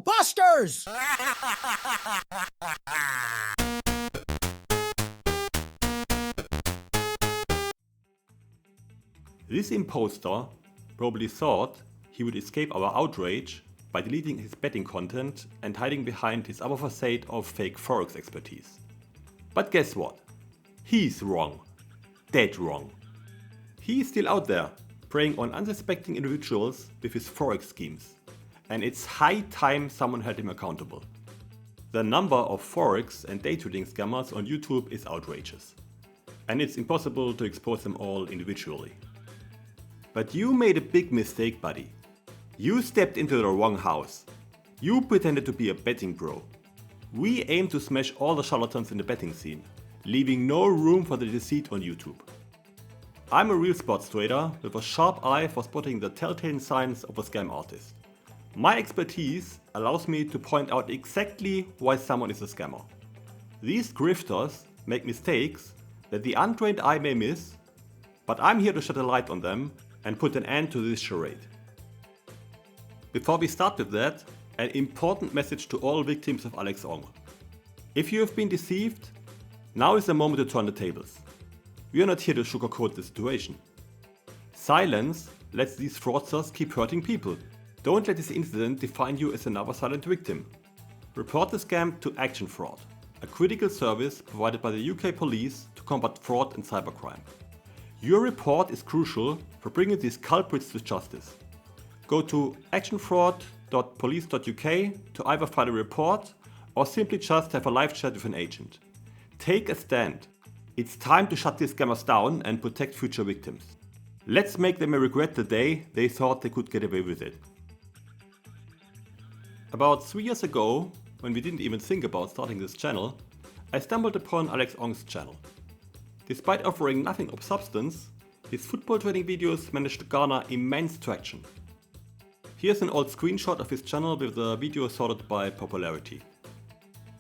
Busters! This imposter probably thought he would escape our outrage by deleting his betting content and hiding behind his other facade of fake Forex expertise. But guess what? He's wrong. Dead wrong. He is still out there, preying on unsuspecting individuals with his Forex schemes. And it's high time someone held him accountable. The number of Forex and day trading scammers on YouTube is outrageous. And it's impossible to expose them all individually. But you made a big mistake, buddy. You stepped into the wrong house. You pretended to be a betting pro. We aim to smash all the charlatans in the betting scene, leaving no room for the deceit on YouTube. I'm a real sports trader with a sharp eye for spotting the telltale signs of a scam artist. My expertise allows me to point out exactly why someone is a scammer. These grifters make mistakes that the untrained eye may miss, but I'm here to shed a light on them and put an end to this charade. Before we start with that, an important message to all victims of Alex Ong. If you have been deceived, now is the moment to turn the tables. We are not here to sugarcoat the situation. Silence lets these fraudsters keep hurting people. Don't let this incident define you as another silent victim. Report the scam to Action Fraud, a critical service provided by the UK police to combat fraud and cybercrime. Your report is crucial for bringing these culprits to justice. Go to actionfraud.police.uk to either file a report or simply just have a live chat with an agent. Take a stand. It's time to shut these scammers down and protect future victims. Let's make them regret the day they thought they could get away with it. About 3 years ago, when we didn't even think about starting this channel, I stumbled upon Alex Ong's channel. Despite offering nothing of substance, his football trading videos managed to garner immense traction. Here's an old screenshot of his channel with the video sorted by popularity.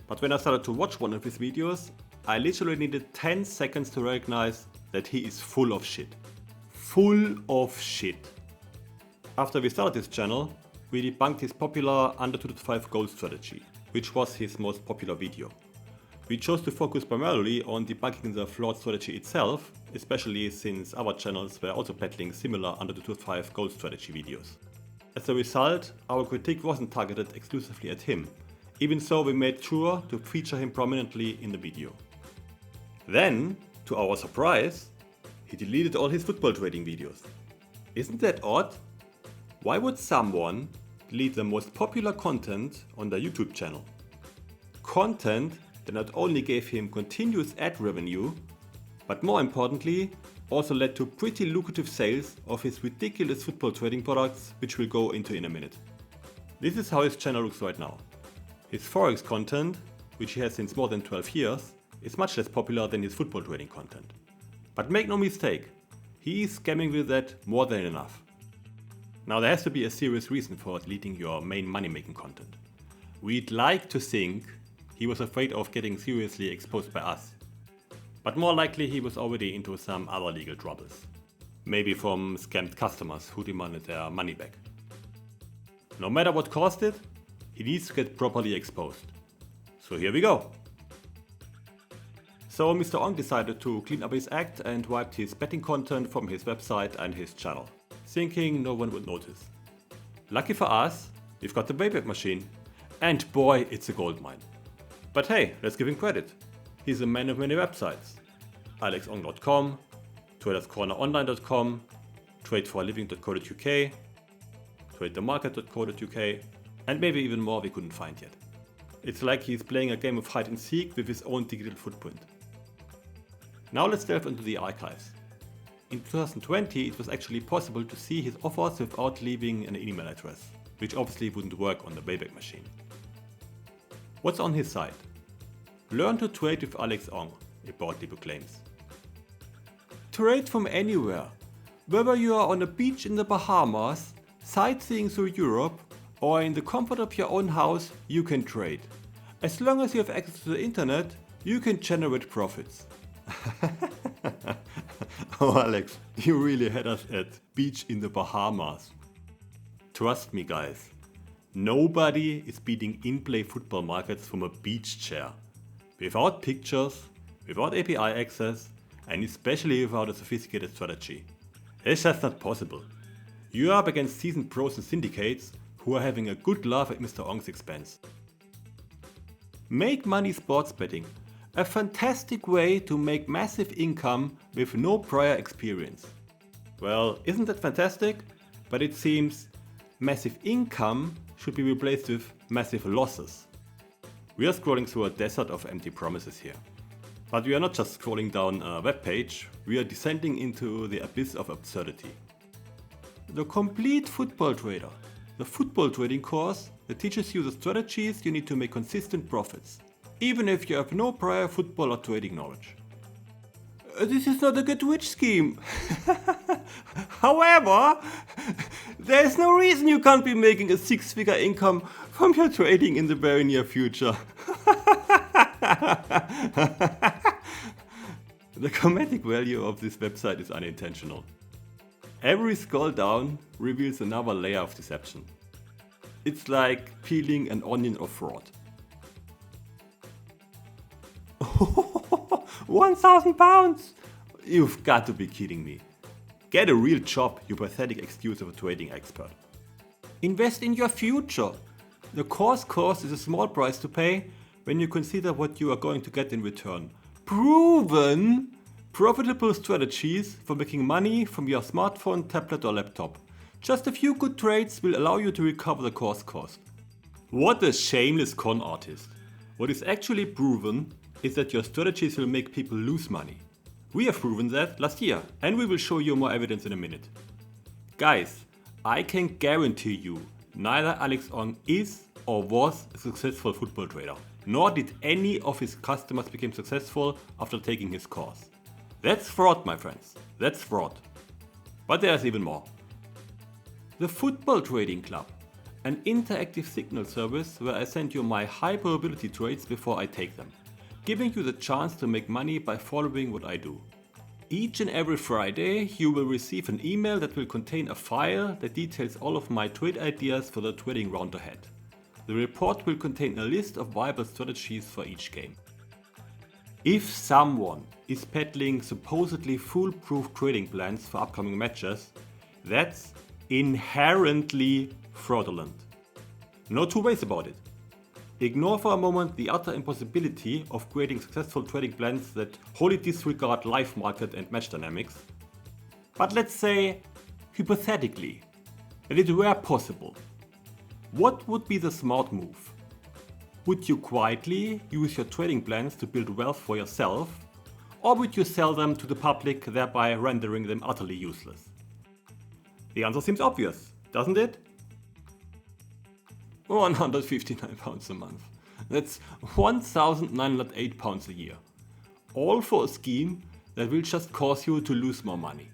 But when I started to watch one of his videos, I literally needed 10 seconds to recognize that he is full of shit. Full of shit. After we started this channel, we debunked his popular under 2 to 5 goal strategy, which was his most popular video. We chose to focus primarily on debunking the flawed strategy itself, especially since other channels were also peddling similar under 2 to 5 goal strategy videos. As a result, our critique wasn't targeted exclusively at him, even so we made sure to feature him prominently in the video. Then, to our surprise, he deleted all his football trading videos. Isn't that odd? Why would someone delete the most popular content on their YouTube channel? Content that not only gave him continuous ad revenue, but more importantly, also led to pretty lucrative sales of his ridiculous football trading products, which we'll go into in a minute. This is how his channel looks right now. His Forex content, which he has since more than 12 years, is much less popular than his football trading content. But make no mistake, he is scamming with that more than enough. Now there has to be a serious reason for deleting your main money-making content. We'd like to think he was afraid of getting seriously exposed by us. But more likely he was already into some other legal troubles. Maybe from scammed customers who demanded their money back. No matter what caused it, he needs to get properly exposed. So here we go. So Mr. Ong decided to clean up his act and wiped his betting content from his website and his channel, thinking no one would notice. Lucky for us, we've got the Wayback Machine, and boy, it's a goldmine. But hey, let's give him credit. He's a man of many websites. alexong.com, traderscorneronline.com, tradeforaliving.co.uk, tradethemarket.co.uk, and maybe even more we couldn't find yet. It's like he's playing a game of hide and seek with his own digital footprint. Now let's delve into the archives. In 2020 it was actually possible to see his offers without leaving an email address, which obviously wouldn't work on the Wayback Machine. What's on his site? Learn to trade with Alex Ong, it boldly proclaims. Trade from anywhere. Whether you are on a beach in the Bahamas, sightseeing through Europe, or in the comfort of your own house, you can trade. As long as you have access to the internet, you can generate profits. Oh Alex, you really had us at beach in the Bahamas. Trust me guys, Nobody is beating in-play football markets from a beach chair. Without pictures, without API access, and especially without a sophisticated strategy. It's just not possible. You are up against seasoned pros and syndicates who are having a good laugh at Mr. Ong's expense. Make money sports betting. A fantastic way to make massive income with no prior experience. Well, isn't that fantastic? But it seems massive income should be replaced with massive losses. We are scrolling through a desert of empty promises here. But we are not just scrolling down a web page, we are descending into the abyss of absurdity. The Complete Football Trader, the football trading course that teaches you the strategies you need to make consistent profits, even if you have no prior football or trading knowledge. This is not a get-rich scheme. However, there is no reason you can't be making a six-figure income from your trading in the very near future. The comedic value of this website is unintentional. Every scroll down reveals another layer of deception. It's like peeling an onion of fraud. 1,000 pounds! You've got to be kidding me. Get a real job, you pathetic excuse of a trading expert. Invest in your future. The course cost is a small price to pay when you consider what you are going to get in return. Proven, profitable strategies for making money from your smartphone, tablet or laptop. Just a few good trades will allow you to recover the course cost. What a shameless con artist. What is actually proven is that your strategies will make people lose money. We have proven that last year, and we will show you more evidence in a minute. Guys, I can guarantee you, neither Alex Ong is or was a successful football trader, nor did any of his customers become successful after taking his course. That's fraud, my friends, that's fraud. But there's even more. The Football Trading Club, an interactive signal service where I send you my high probability trades before I take them, giving you the chance to make money by following what I do. Each and every Friday you will receive an email that will contain a file that details all of my trade ideas for the trading round ahead. The report will contain a list of viable strategies for each game. If someone is peddling supposedly foolproof trading plans for upcoming matches, that's inherently fraudulent. No two ways about it. Ignore for a moment the utter impossibility of creating successful trading plans that wholly disregard live market and match dynamics. But let's say, hypothetically, that it were possible. What would be the smart move? Would you quietly use your trading plans to build wealth for yourself, or would you sell them to the public, thereby rendering them utterly useless? The answer seems obvious, doesn't it? £159 a month. That's £1,908 a year. All for a scheme that will just cause you to lose more money.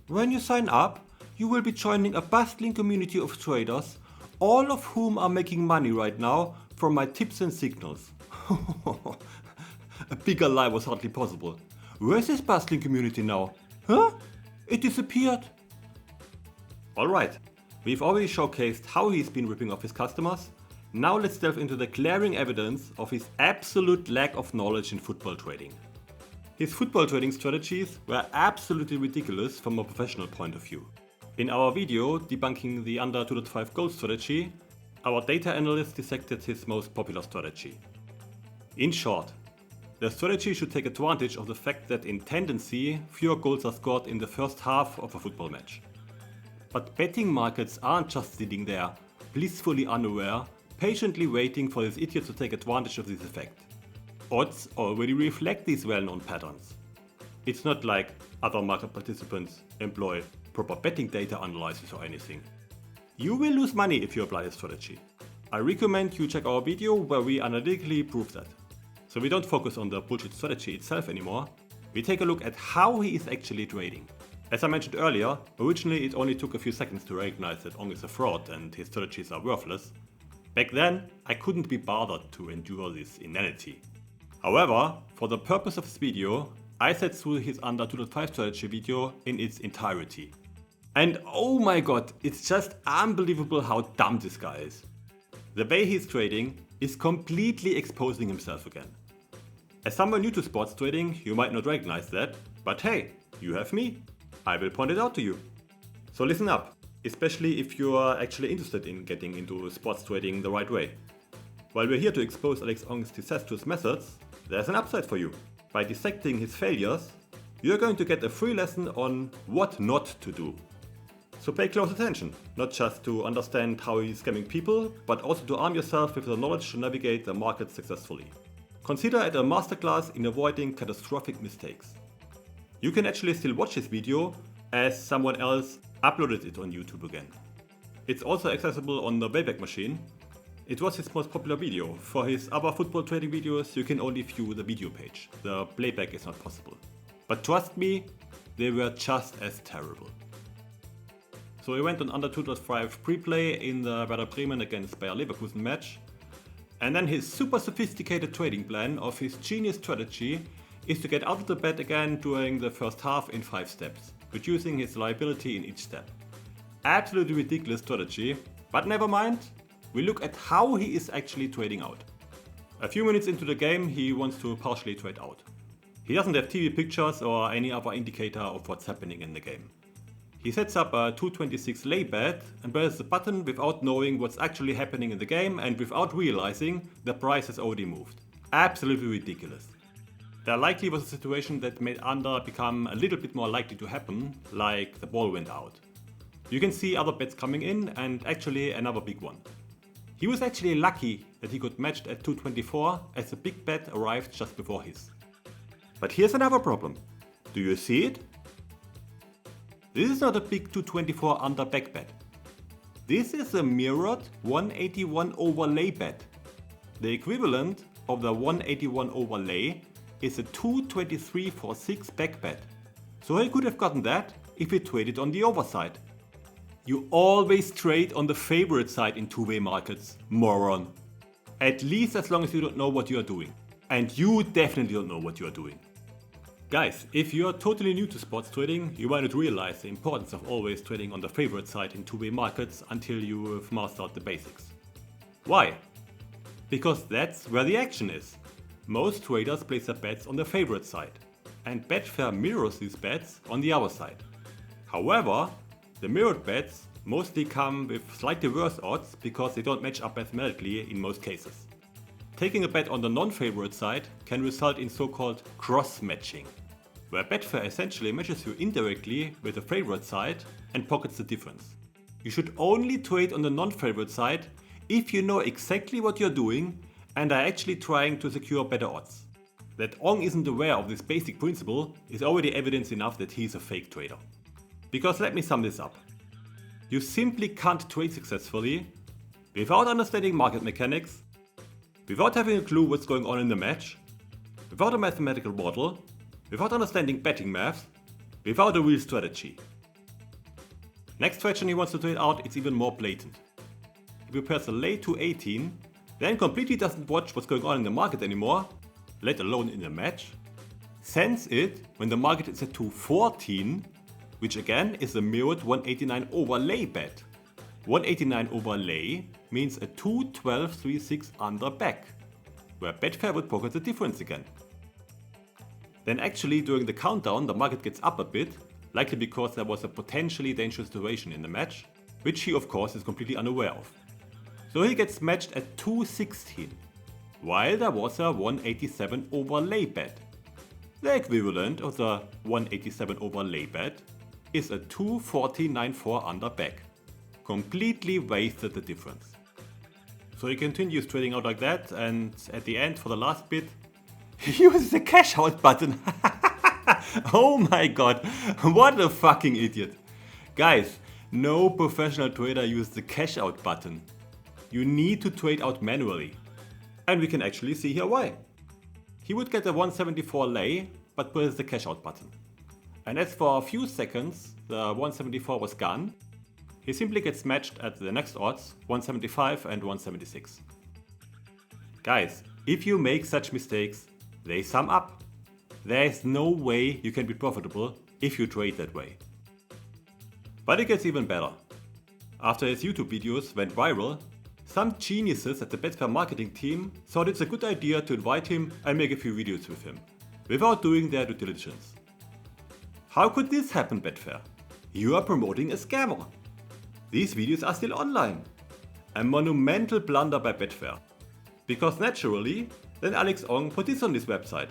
When you sign up, you will be joining a bustling community of traders, all of whom are making money right now from my tips and signals. A bigger lie was hardly possible. Where's this bustling community now? Huh? It disappeared. Alright. We've already showcased how he's been ripping off his customers. Now let's delve into the glaring evidence of his absolute lack of knowledge in football trading. His football trading strategies were absolutely ridiculous from a professional point of view. In our video debunking the under 2.5 goal strategy, our data analyst dissected his most popular strategy. In short, the strategy should take advantage of the fact that in tendency fewer goals are scored in the first half of a football match. But betting markets aren't just sitting there, blissfully unaware, patiently waiting for this idiot to take advantage of this effect. Odds already reflect these well-known patterns. It's not like other market participants employ proper betting data analysis or anything. You will lose money if you apply this strategy. I recommend you check our video where we analytically prove that. So we don't focus on the bullshit strategy itself anymore, we take a look at how he is actually trading. As I mentioned earlier, originally it only took a few seconds to recognize that Ong is a fraud and his strategies are worthless. Back then, I couldn't be bothered to endure this inanity. However, for the purpose of this video, I sat through his under 2.5 strategy video in its entirety. And oh my god, it's just unbelievable how dumb this guy is. The way he's trading is completely exposing himself again. As someone new to sports trading, you might not recognize that, but hey, you have me. I will point it out to you. So listen up, especially if you are actually interested in getting into sports trading the right way. While we're here to expose Alex Ong's disastrous methods, there's an upside for you. By dissecting his failures, you're going to get a free lesson on what not to do. So pay close attention, not just to understand how he's scamming people, but also to arm yourself with the knowledge to navigate the market successfully. Consider it a masterclass in avoiding catastrophic mistakes. You can actually still watch this video as someone else uploaded it on YouTube again. It's also accessible on the Wayback Machine. It was his most popular video. For his other football trading videos, you can only view the video page. The playback is not possible. But trust me, they were just as terrible. So he went on under 2.5 pre-play in the Werder Bremen against Bayer Leverkusen match. And then his super sophisticated trading plan of his genius strategy is to get out of the bet again during the first half in 5 steps, reducing his liability in each step. Absolutely ridiculous strategy, but never mind. We look at how he is actually trading out. A few minutes into the game, he wants to partially trade out. He doesn't have TV pictures or any other indicator of what's happening in the game. He sets up a 226 lay bet and presses the button without knowing what's actually happening in the game and without realizing the price has already moved. Absolutely ridiculous. There likely was a situation that made under become a little bit more likely to happen, like the ball went out. You can see other bets coming in and actually another big one. He was actually lucky that he got matched at 224 as the big bet arrived just before his. But here's another problem. Do you see it? This is not a big 224 under back bet. This is a mirrored 181 overlay bet. The equivalent of the 181 overlay is a 223 for 6 back bet. So he could have gotten that if he traded on the overside. You always trade on the favorite side in two-way markets, moron. At least as long as you don't know what you are doing. And you definitely don't know what you are doing. Guys, if you are totally new to sports trading, you might not realize the importance of always trading on the favorite side in two-way markets until you have mastered the basics. Why? Because that's where the action is. Most traders place their bets on the favorite side, and Betfair mirrors these bets on the other side. However, the mirrored bets mostly come with slightly worse odds because they don't match up mathematically in most cases. Taking a bet on the non-favorite side can result in so-called cross-matching, where Betfair essentially matches you indirectly with the favorite side and pockets the difference. You should only trade on the non-favorite side if you know exactly what you're doing and are actually trying to secure better odds. That Ong isn't aware of this basic principle is already evidence enough that he's a fake trader. Because let me sum this up. You simply can't trade successfully without understanding market mechanics, without having a clue what's going on in the match, without a mathematical model, without understanding betting maths, without a real strategy. Next strategy he wants to trade out is even more blatant. He prepares a lay to 18, then completely doesn't watch what's going on in the market anymore, let alone in the match, sends it when the market is at 214, which again is a mirrored 189 overlay bet. 189 overlay means a 212.36 under back, where Betfair would pocket the difference again. Then actually during the countdown the market gets up a bit, likely because there was a potentially dangerous duration in the match, which he of course is completely unaware of. So he gets matched at 216, while there was a 187 overlay bet. The equivalent of the 187 overlay bet is a 240.94 under back. Completely wasted the difference. So he continues trading out like that, and at the end for the last bit, he uses the cash out button. Oh my god, what a fucking idiot. Guys, no professional trader uses the cash out button. You need to trade out manually. And we can actually see here why. He would get a 174 lay, but presses the cash out button. And as for a few seconds the 174 was gone, he simply gets matched at the next odds, 175 and 176. Guys, if you make such mistakes, they sum up. There is no way you can be profitable if you trade that way. But it gets even better. After his YouTube videos went viral, some geniuses at the Betfair marketing team thought it's a good idea to invite him and make a few videos with him, without doing their due diligence. How could this happen, Betfair? You are promoting a scammer. These videos are still online. A monumental blunder by Betfair. Because naturally, then Alex Ong put this on his website.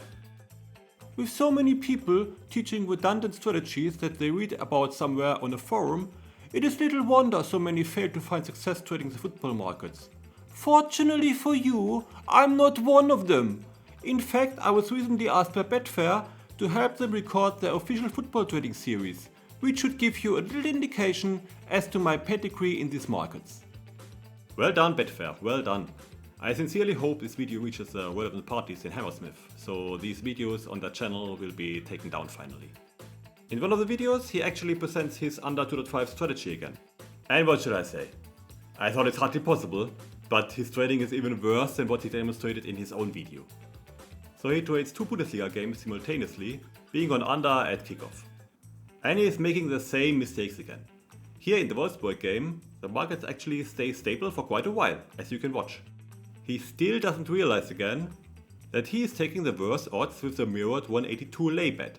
With so many people teaching redundant strategies that they read about somewhere on a forum, it is little wonder so many fail to find success trading the football markets. Fortunately for you, I'm not one of them. In fact, I was recently asked by Betfair to help them record their official football trading series, which should give you a little indication as to my pedigree in these markets. Well done, Betfair, well done. I sincerely hope this video reaches the relevant parties in Hammersmith, so these videos on that channel will be taken down finally. In one of the videos, he actually presents his under 2.5 strategy again. And what should I say? I thought it's hardly possible, but his trading is even worse than what he demonstrated in his own video. So he trades 2 Bundesliga games simultaneously, being on under at kickoff. And he is making the same mistakes again. Here in the Wolfsburg game, the markets actually stay stable for quite a while, as you can watch. He still doesn't realize again that he is taking the worst odds with the mirrored 182 lay bet.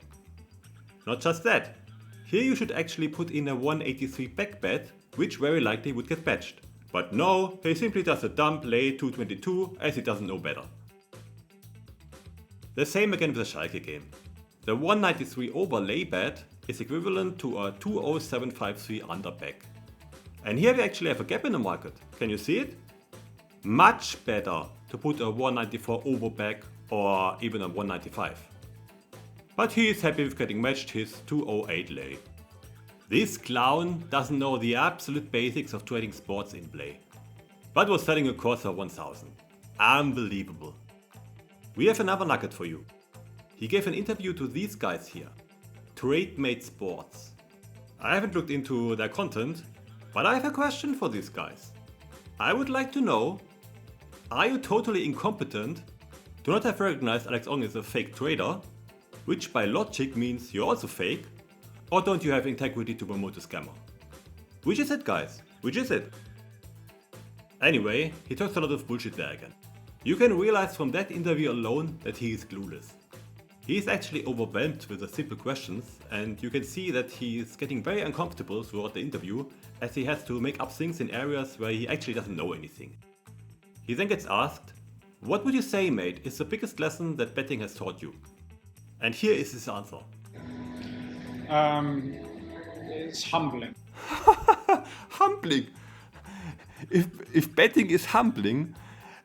Not just that, here you should actually put in a 183 back bet, which very likely would get patched. But no, he simply does a dump lay 222 as he doesn't know better. The same again with the Schalke game. The 193 over lay bet is equivalent to a 20753 under back. And here we actually have a gap in the market. Can you see it? Much better to put a 194 over back or even a 195. But he is happy with getting matched his 208 lay. This clown doesn't know the absolute basics of trading sports in play, but was selling a Corsa 1000. Unbelievable. We have another nugget for you. He gave an interview to these guys here, TradeMate Sports. I haven't looked into their content, but I have a question for these guys. I would like to know, are you totally incompetent to not have recognized Alex Ong as a fake trader, which by logic means you're also fake, or don't you have integrity to promote a scammer? Which is it, guys? Which is it? Anyway, he talks a lot of bullshit there again. You can realize from that interview alone that he is clueless. He is actually overwhelmed with the simple questions, and you can see that he is getting very uncomfortable throughout the interview as he has to make up things in areas where he actually doesn't know anything. He then gets asked, "What would you say, mate, is the biggest lesson that betting has taught you?" And here is his answer. It's humbling. Humbling? If betting is humbling,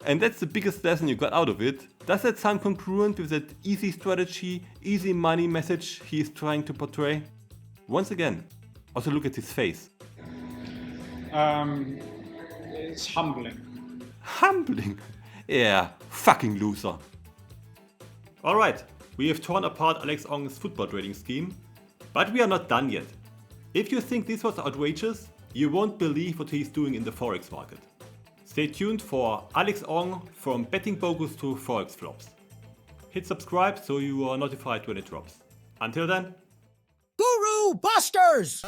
and that's the biggest lesson you got out of it, does that sound congruent with that easy strategy, easy money message he is trying to portray? Once again, also look at his face. It's humbling. Humbling? Yeah, fucking loser. Alright, we have torn apart Alex Ong's football trading scheme, but we are not done yet. If you think this was outrageous, you won't believe what he's doing in the Forex market. Stay tuned for Alex Ong from betting bogus to Forex flops. Hit subscribe so you are notified when it drops. Until then. Guru Busters!